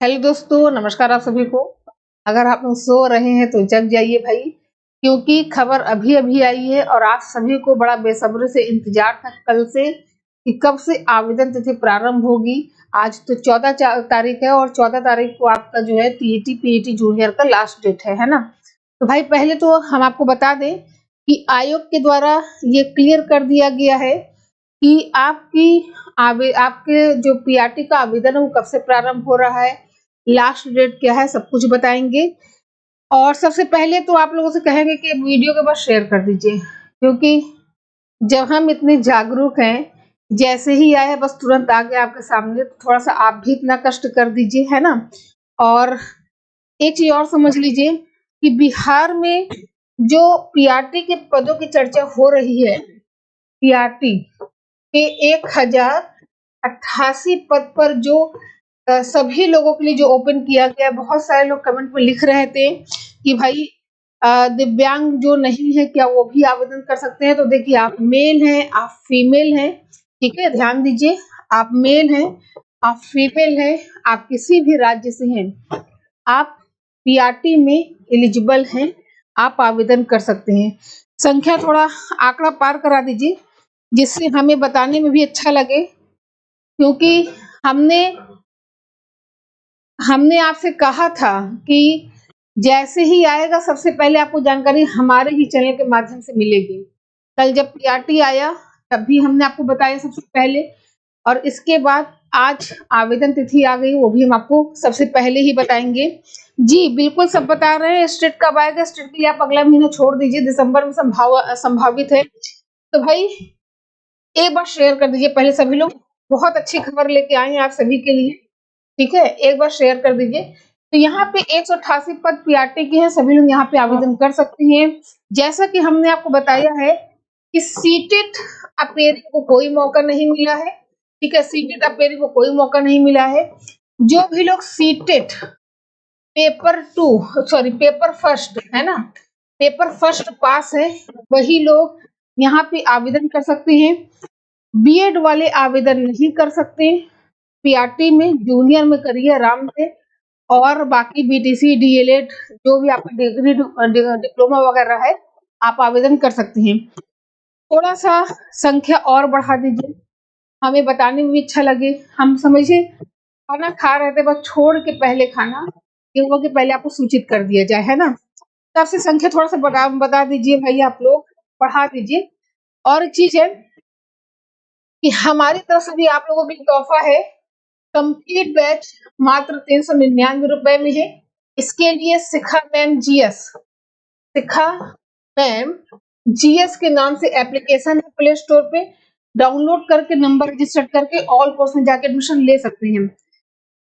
Hello दोस्तों, नमस्कार आप सभी को। अगर आप लोग सो रहे हैं तो जग जाइए भाई, क्योंकि खबर अभी-अभी आई है और आप सभी को बड़ा बेसब्री से इंतजार था कल से कि कब से आवेदन तिथि प्रारंभ होगी। आज तो 14 तारीख है और 14 तारीख को आपका जो है टीईटी, पीईटी जूनियर का लास्ट डेट है ना? तो भाई पहले तो हम आपको बता दें कि आयोग के द्वारा ये क्लियर कर दिया गया है कि आपके जो पीआरटी का आवेदन है वो कब से प्रारंभ हो रहा है, लास्ट डेट क्या है, सब कुछ बताएंगे। और सबसे पहले तो आप लोगों से कहेंगे कि वीडियो के बाद शेयर कर दीजिए, क्योंकि जब हम इतने जागरूक हैं, जैसे ही आया बस तुरंत आ गया आपके सामने, तो थोड़ा सा आप भी इतना कष्ट कर दीजिए, है ना। और एक चीज और समझ लीजिए कि बिहार में जो पीआरटी के पदों की चर्चा हो रही है, पीआरटी के 1088 पद पर जो सभी लोगों के लिए जो ओपन किया गया। बहुत सारे लोग कमेंट में लिख रहे थे कि भाई दिव्यांग जो नहीं है क्या वो भी आवेदन कर सकते हैं। तो देखिए, आप मेल हैं, आप फीमेल हैं, ठीक है, ध्यान दीजिए। आप मेल हैं, आप फीमेल हैं, आप किसी भी राज्य से हैं, आप पीआरटी में एलिजिबल हैं, आप आवेदन कर सकते हैं। संख्या थोड़ा आंकड़ा पार करा दीजिए, जिससे हमें बताने में भी अच्छा लगे, क्योंकि हमने हमने आपसे कहा था कि जैसे ही आएगा सबसे पहले आपको जानकारी हमारे ही चैनल के माध्यम से मिलेगी। कल जब पीआरटी आया तब भी हमने आपको बताया सबसे पहले, और इसके बाद आज आवेदन तिथि आ गई, वो भी हम आपको सबसे पहले ही बताएंगे। जी बिल्कुल, सब बता रहे हैं। स्टेट कब आएगा, स्टेट के लिए आप अगला महीना छोड़ दीजिए, दिसंबर में संभावित है। तो भाई एक बार शेयर कर दीजिए पहले सभी लोग। बहुत अच्छी खबर लेके आए हैं आप सभी के लिए, ठीक है, एक बार शेयर कर दीजिए। तो यहाँ पे 188 पद पीआरटी के हैं, सभी लोग यहाँ पे आवेदन कर सकते हैं। जैसा कि हमने आपको बताया है कि सीटेड अपेयरी को कोई मौका नहीं मिला है, ठीक है, सीटेड अपेयरी को कोई मौका नहीं मिला है। जो भी लोग सीटेड पेपर फर्स्ट है ना, पेपर फर्स्ट पास है, वही लोग यहाँ पे आवेदन कर सकते हैं। बीएड वाले आवेदन नहीं कर सकते। पीआरटी में जूनियर में करिए आराम से, और बाकी बीटीसी, डीएलएड, जो भी आपका डिग्री डिप्लोमा वगैरह है, आप आवेदन कर सकते हैं। थोड़ा सा संख्या और बढ़ा दीजिए, हमें बताने में भी अच्छा लगे। हम समझिए खाना खा रहे थे, बस छोड़ के पहले खाना, ये हुआ कि पहले आपको सूचित कर दिया जाए, है ना। तब से संख्या थोड़ा सा बता दीजिए भाई, आप लोग बढ़ा दीजिए। और एक चीज है कि हमारी तरफ से भी आप लोगों के लिए तोहफा है। कंप्लीट बैच मात्र 399 रुपए में है। इसके लिए शिखा मैम जीएस के नाम से एप्लीकेशन है, प्ले स्टोर पे डाउनलोड करके नंबर रजिस्टर करके ऑल कोर्स में जाके एडमिशन ले सकते हैं।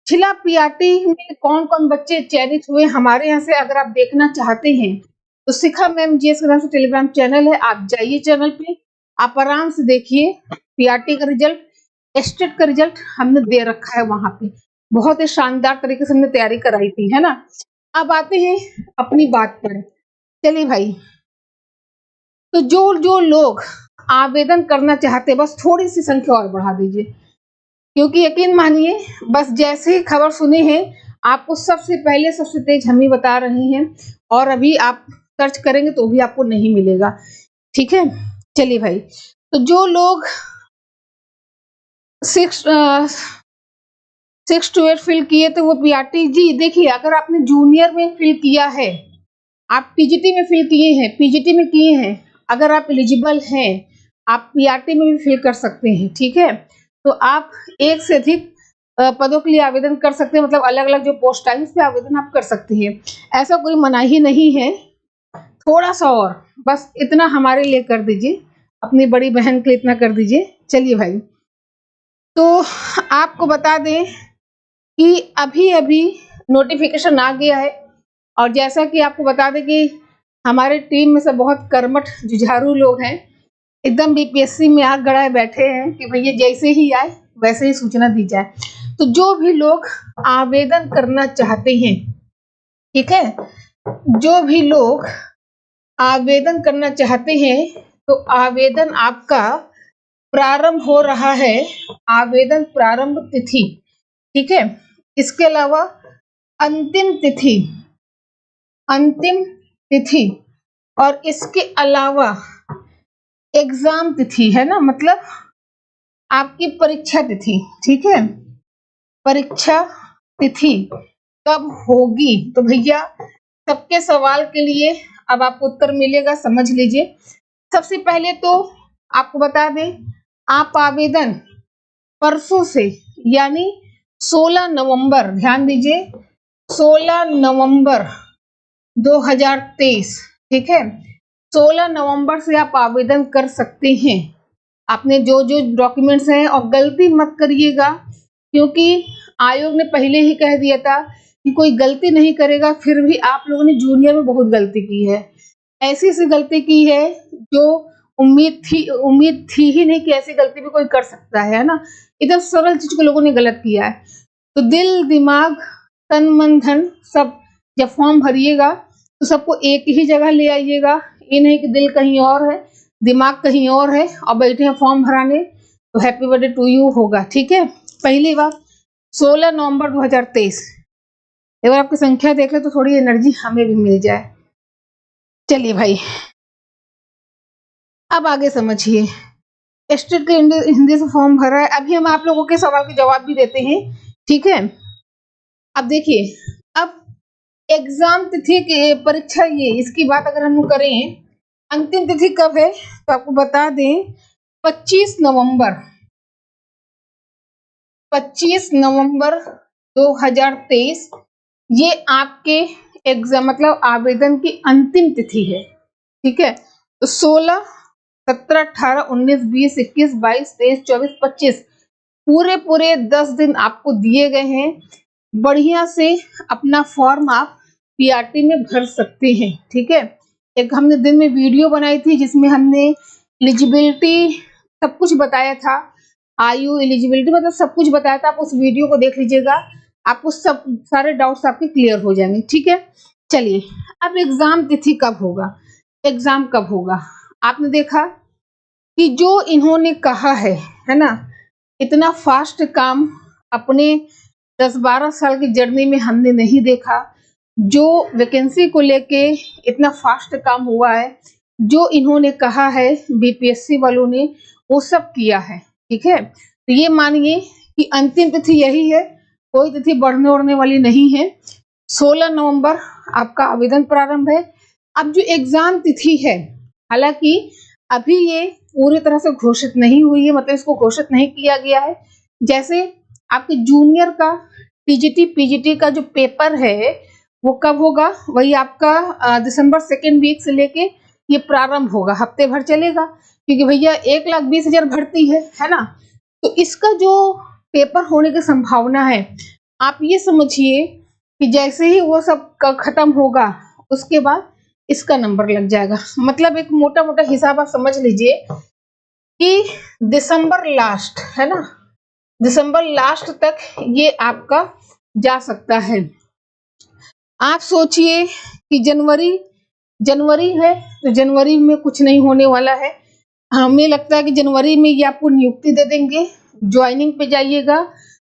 जिला पीआरटी में कौन कौन बच्चे चयनित हुए हमारे यहाँ से, अगर आप देखना चाहते हैं तो शिखा मैम जीएस के नाम से टेलीग्राम चैनल है, आप जाइए चैनल पे, आप आराम से देखिए पीआरटी का रिजल्ट, स्टेट का रिजल्ट हमने दे रखा है वहां पे। बहुत ही शानदार तरीके से हमने तैयारी कराई थी, है ना। अब आते हैं अपनी बात पर। चलिए भाई, तो जो जो लोग आवेदन करना चाहते हैं, बस थोड़ी सी संख्या और बढ़ा दीजिए, क्योंकि यकीन मानिए बस जैसे ही खबर सुने हैं आपको सबसे पहले सबसे तेज हम ही बता रहे हैं, और अभी आप सर्च करेंगे तो भी आपको नहीं मिलेगा, ठीक है। चलिए भाई, तो जो लोग 6 to 8 फिल किए थे वो पीआरटी, जी देखिए, अगर आपने जूनियर में फिल किया है, आप पीजीटी में फिल किए हैं, पीजीटी में किए हैं, अगर आप एलिजिबल हैं, आप पीआरटी में भी फिल कर सकते हैं, ठीक है। तो आप एक से अधिक पदों के लिए आवेदन कर सकते हैं, मतलब अलग अलग जो पोस्ट आई उस पर आवेदन आप कर सकते हैं, ऐसा कोई मनाही नहीं है। थोड़ा सा और बस इतना हमारे लिए कर दीजिए, अपनी बड़ी बहन के लिए इतना कर दीजिए। चलिए भाई, तो आपको बता दें कि अभी अभी नोटिफिकेशन आ गया है, और जैसा कि आपको बता दें कि हमारे टीम में से बहुत कर्मठ जुझारू लोग हैं, एकदम बीपीएससी में आग गड़ाए बैठे हैं कि भैया जैसे ही आए वैसे ही सूचना दी जाए। तो जो भी लोग आवेदन करना चाहते हैं, ठीक है, जो भी लोग आवेदन करना चाहते हैं, तो आवेदन आपका प्रारंभ हो रहा है, आवेदन प्रारंभ तिथि, ठीक है। इसके अलावा अंतिम तिथि, अंतिम तिथि और इसके अलावा एग्जाम तिथि है ना, मतलब आपकी परीक्षा तिथि, ठीक है। परीक्षा तिथि कब होगी, तो भैया सबके सवाल के लिए अब आपको उत्तर मिलेगा, समझ लीजिए। सबसे पहले तो आपको बता दें, आप आवेदन परसों से यानी 16 नवंबर, ध्यान दीजिए 16 नवंबर 2023, ठीक है। 16 नवंबर से आप आवेदन कर सकते हैं। आपने जो जो डॉक्यूमेंट्स हैं, और गलती मत करिएगा, क्योंकि आयोग ने पहले ही कह दिया था कि कोई गलती नहीं करेगा, फिर भी आप लोगों ने जूनियर में बहुत गलती की है। ऐसी सी गलती की है जो उम्मीद थी ही नहीं कि ऐसी गलती भी कोई कर सकता है ना। एकदम सरल चीज को लोगों ने गलत किया है। तो दिल, दिमाग, तन, मन, धन सब जब फॉर्म भरिएगा तो सबको एक ही जगह ले आइएगा। ये नहीं कि दिल कहीं और है, दिमाग कहीं और है और बैठे हैं फॉर्म भराने, तो हैप्पी बर्थडे टू यू होगा, ठीक है। पहली बात 16 नवंबर 2023। एक बार आपकी संख्या देख ले तो थोड़ी एनर्जी हमें भी मिल जाए। चलिए भाई, अब आगे समझिए। स्टेट के हिंदी से फॉर्म भरा है। अभी हम आप लोगों के सवाल के जवाब भी देते हैं, ठीक है। अब देखिए, अब एग्जाम तिथि के परीक्षा, ये इसकी बात अगर हम करें, अंतिम तिथि कब है तो आपको बता दें 25 नवंबर 25 नवंबर 2023 ये आपके एग्जाम मतलब आवेदन की अंतिम तिथि है, ठीक है। तो 16, 17, 18, 19, 20, 21, 22, 23, 24, 25 पूरे 10 दिन आपको दिए गए हैं। बढ़िया से अपना फॉर्म आप पीआरटी में भर सकते हैं, ठीक है। एक हमने दिन में वीडियो बनाई थी जिसमें हमने एलिजिबिलिटी सब कुछ बताया था, आयु, एलिजिबिलिटी मतलब सब कुछ बताया था। आप उस वीडियो को देख लीजिएगा, आपको सब सारे डाउट्स आपके क्लियर हो जाएंगे, ठीक है। चलिए, अब एग्जाम तिथि कब होगा, एग्जाम कब होगा। आपने देखा कि जो इन्होंने कहा है ना, इतना फास्ट काम अपने 10-12 साल की जर्नी में हमने नहीं देखा। जो वैकेंसी को लेके इतना फास्ट काम हुआ है, जो इन्होंने कहा है बीपीएससी वालों ने, वो सब किया है, ठीक है। तो ये मानिए कि अंतिम तिथि यही है, कोई तिथि बढ़ने उड़ने वाली नहीं है। 16 नवंबर आपका आवेदन प्रारंभ है। अब जो एग्जाम तिथि है, हालांकि अभी ये पूरी तरह से घोषित नहीं हुई है, मतलब इसको घोषित नहीं किया गया है। जैसे आपके जूनियर का टीजीटी पीजीटी का जो पेपर है वो कब होगा, वही आपका दिसंबर 2nd वीक से लेके ये प्रारंभ होगा, हफ्ते भर चलेगा, क्योंकि भैया 1,20,000 भर्ती है ना। तो इसका जो पेपर होने की संभावना है, आप ये समझिए कि जैसे ही वो सब खत्म होगा उसके बाद इसका नंबर लग जाएगा। मतलब एक मोटा मोटा हिसाब आप समझ लीजिए कि दिसंबर लास्ट है ना, दिसंबर लास्ट तक ये आपका जा सकता है। आप सोचिए कि जनवरी है, तो जनवरी में कुछ नहीं होने वाला है। हमें लगता है कि जनवरी में ये आपको नियुक्ति दे देंगे, ज्वाइनिंग पे जाइएगा,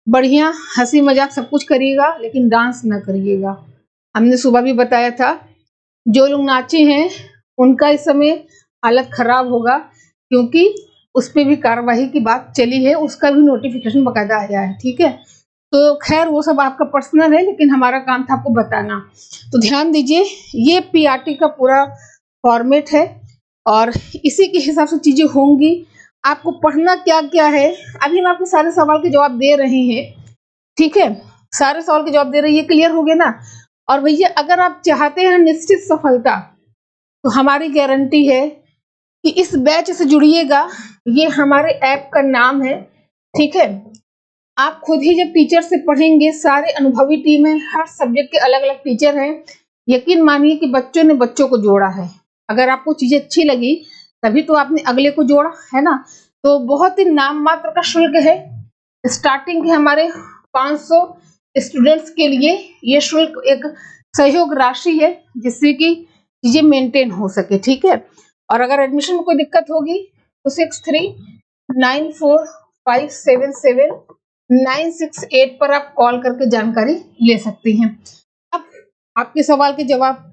बढ़िया हंसी मजाक सब कुछ करिएगा, लेकिन डांस ना करिएगा। हमने सुबह भी बताया था, जो लोग नाचे हैं उनका इस समय हालत खराब होगा, क्योंकि उस पर भी कार्रवाई की बात चली है, उसका भी नोटिफिकेशन बकायदा आया है, ठीक है। तो खैर वो सब आपका पर्सनल है, लेकिन हमारा काम था आपको बताना। तो ध्यान दीजिए, ये पीआरटी का पूरा फॉर्मेट है और इसी के हिसाब से चीजें होंगी। आपको पढ़ना क्या क्या है, अभी हम आपके सारे सवाल के जवाब दे रहे हैं, ठीक है। सारे सवाल के जवाब दे रहे हैं, ये क्लियर हो गया ना। और भैया अगर आप चाहते हैं निश्चित सफलता, तो हमारी गारंटी है कि इस बैच से जुड़िएगा। ये हमारे ऐप का नाम है, ठीक है। आप खुद ही जब टीचर से पढ़ेंगे, सारे अनुभवी टीम है, हर सब्जेक्ट के अलग अलग टीचर हैं। यकीन मानिए कि बच्चों ने बच्चों को जोड़ा है। अगर आपको चीजें अच्छी लगी तभी तो आपने अगले को जोड़ा है ना। तो बहुत ही नाम मात्र का शुल्क है, स्टार्टिंग है हमारे 500 स्टूडेंट्स के लिए। ये शुल्क एक सहयोग राशि है जिससे कि चीजें मेंटेन हो सके, ठीक है। और अगर एडमिशन में कोई दिक्कत होगी तो 63945777 968 पर आप कॉल करके जानकारी ले सकती हैं। अब आपके सवाल के जवाब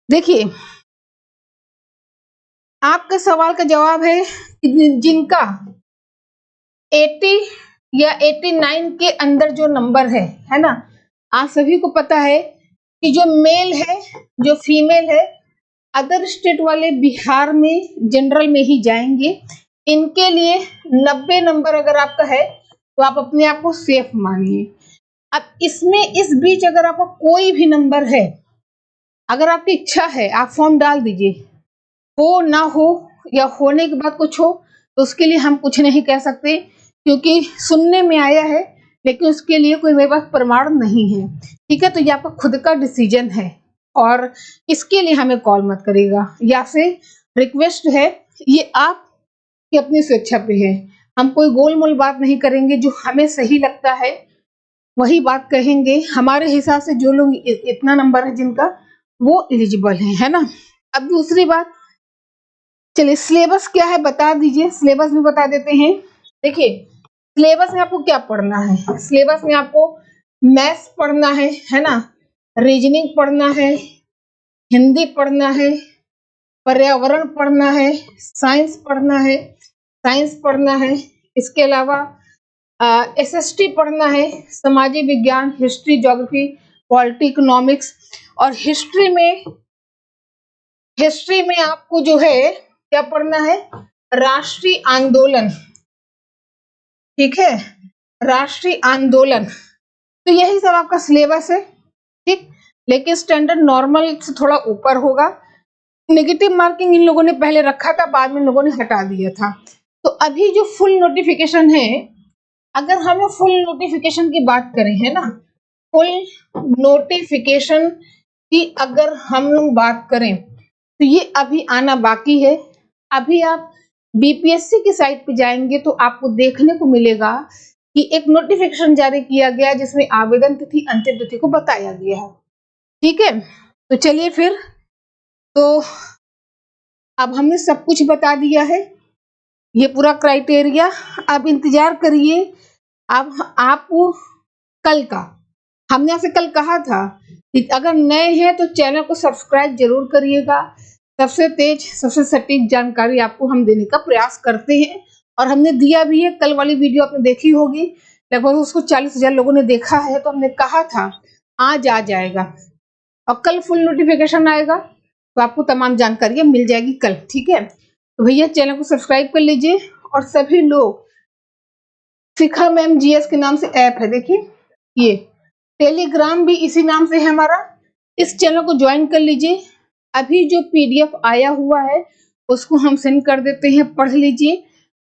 देखिए, आपका सवाल का जवाब है जिनका 80 या 89 के अंदर जो नंबर है ना, आप सभी को पता है कि जो मेल है जो फीमेल है, अदर स्टेट वाले बिहार में जनरल में ही जाएंगे। इनके लिए 90 नंबर अगर आपका है तो आप अपने आप को सेफ मानिए। अब इसमें इस बीच अगर आपका कोई भी नंबर है, अगर आपकी इच्छा है आप फॉर्म डाल दीजिए, हो ना हो या होने के बाद कुछ हो तो उसके लिए हम कुछ नहीं कह सकते, क्योंकि सुनने में आया है लेकिन उसके लिए कोई मेरे पास प्रमाण नहीं है। ठीक है, तो ये आपका खुद का डिसीजन है और इसके लिए हमें कॉल मत करेगा। या फिर रिक्वेस्ट है, ये आप कि अपनी स्वेच्छा पे है, हम कोई गोलमोल बात नहीं करेंगे, जो हमें सही लगता है वही बात कहेंगे। हमारे हिसाब से जो लोग इतना नंबर है जिनका, वो एलिजिबल है ना। अब दूसरी बात, चलिए सिलेबस क्या है बता दीजिए, सिलेबस भी बता देते हैं। देखिए सिलेबस में आपको क्या पढ़ना है, सिलेबस में आपको मैथ्स पढ़ना है ना, रीजनिंग पढ़ना है, हिंदी पढ़ना है, पर्यावरण पढ़ना है, साइंस पढ़ना है, इसके अलावा एसएसटी पढ़ना है, सामाजिक विज्ञान, हिस्ट्री, ज्योग्राफी, पॉलिटी, इकोनॉमिक्स। और हिस्ट्री में आपको जो है क्या पढ़ना है, राष्ट्रीय आंदोलन। ठीक है, राष्ट्रीय आंदोलन। तो यही सब आपका सिलेबस है। ठीक, लेकिन स्टैंडर्ड नॉर्मल से थोड़ा ऊपर होगा। नेगेटिव मार्किंग इन लोगों ने पहले रखा था, बाद में इन लोगों ने हटा दिया था। तो अभी जो फुल नोटिफिकेशन है, अगर हमें फुल नोटिफिकेशन की बात करें, है ना, फुल नोटिफिकेशन की अगर हम लोग बात करें तो ये अभी आना बाकी है। अभी आप बीपीएससी की साइट पे जाएंगे तो आपको देखने को मिलेगा कि एक नोटिफिकेशन जारी किया गया जिसमें आवेदन तिथि, अंतिम तिथि को बताया गया है। ठीक है, तो चलिए फिर, तो अब हमने सब कुछ बता दिया है, ये पूरा क्राइटेरिया। अब इंतजार करिए अब आप कल का। हमने आपसे कल कहा था कि अगर नए हैं तो चैनल को सब्सक्राइब जरूर करिएगा। सबसे तेज, सबसे सटीक जानकारी आपको हम देने का प्रयास करते हैं और हमने दिया भी है। कल वाली वीडियो आपने देखी होगी, लगभग उसको 40,000 लोगों ने देखा है। तो हमने कहा था आज आ जाएगा और कल फुल नोटिफिकेशन आएगा तो आपको तमाम जानकारियां मिल जाएगी कल। ठीक है, तो भैया चैनल को सब्सक्राइब कर लीजिए। और सभी लोग, शिखा मैम जीएस के नाम से ऐप है, देखिए ये टेलीग्राम भी इसी नाम से है हमारा, इस चैनल को ज्वाइन कर लीजिए। अभी जो पीडीएफ आया हुआ है उसको हम सेंड कर देते हैं, पढ़ लीजिए।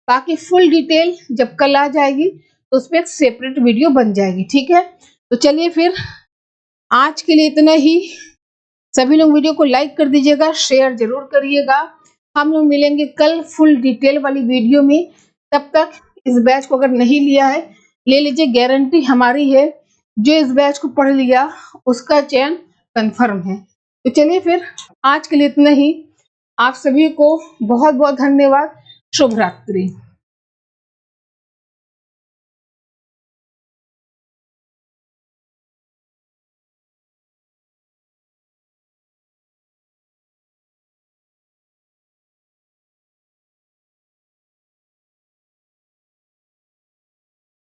बाकी फुल डिटेल जब कल आ जाएगी तो उस पर एक सेपरेट वीडियो बन जाएगी। ठीक है, तो चलिए फिर आज के लिए इतना ही। सभी लोग वीडियो को लाइक कर दीजिएगा, शेयर जरूर करिएगा। हम लोग मिलेंगे कल फुल डिटेल वाली वीडियो में। तब तक इस बैच को अगर नहीं लिया है ले लीजिए, गारंटी हमारी है, जो इस बैच को पढ़ लिया उसका चयन कंफर्म है। तो चलिए फिर आज के लिए इतना ही। आप सभी को बहुत बहुत धन्यवाद। शुभ रात्रि।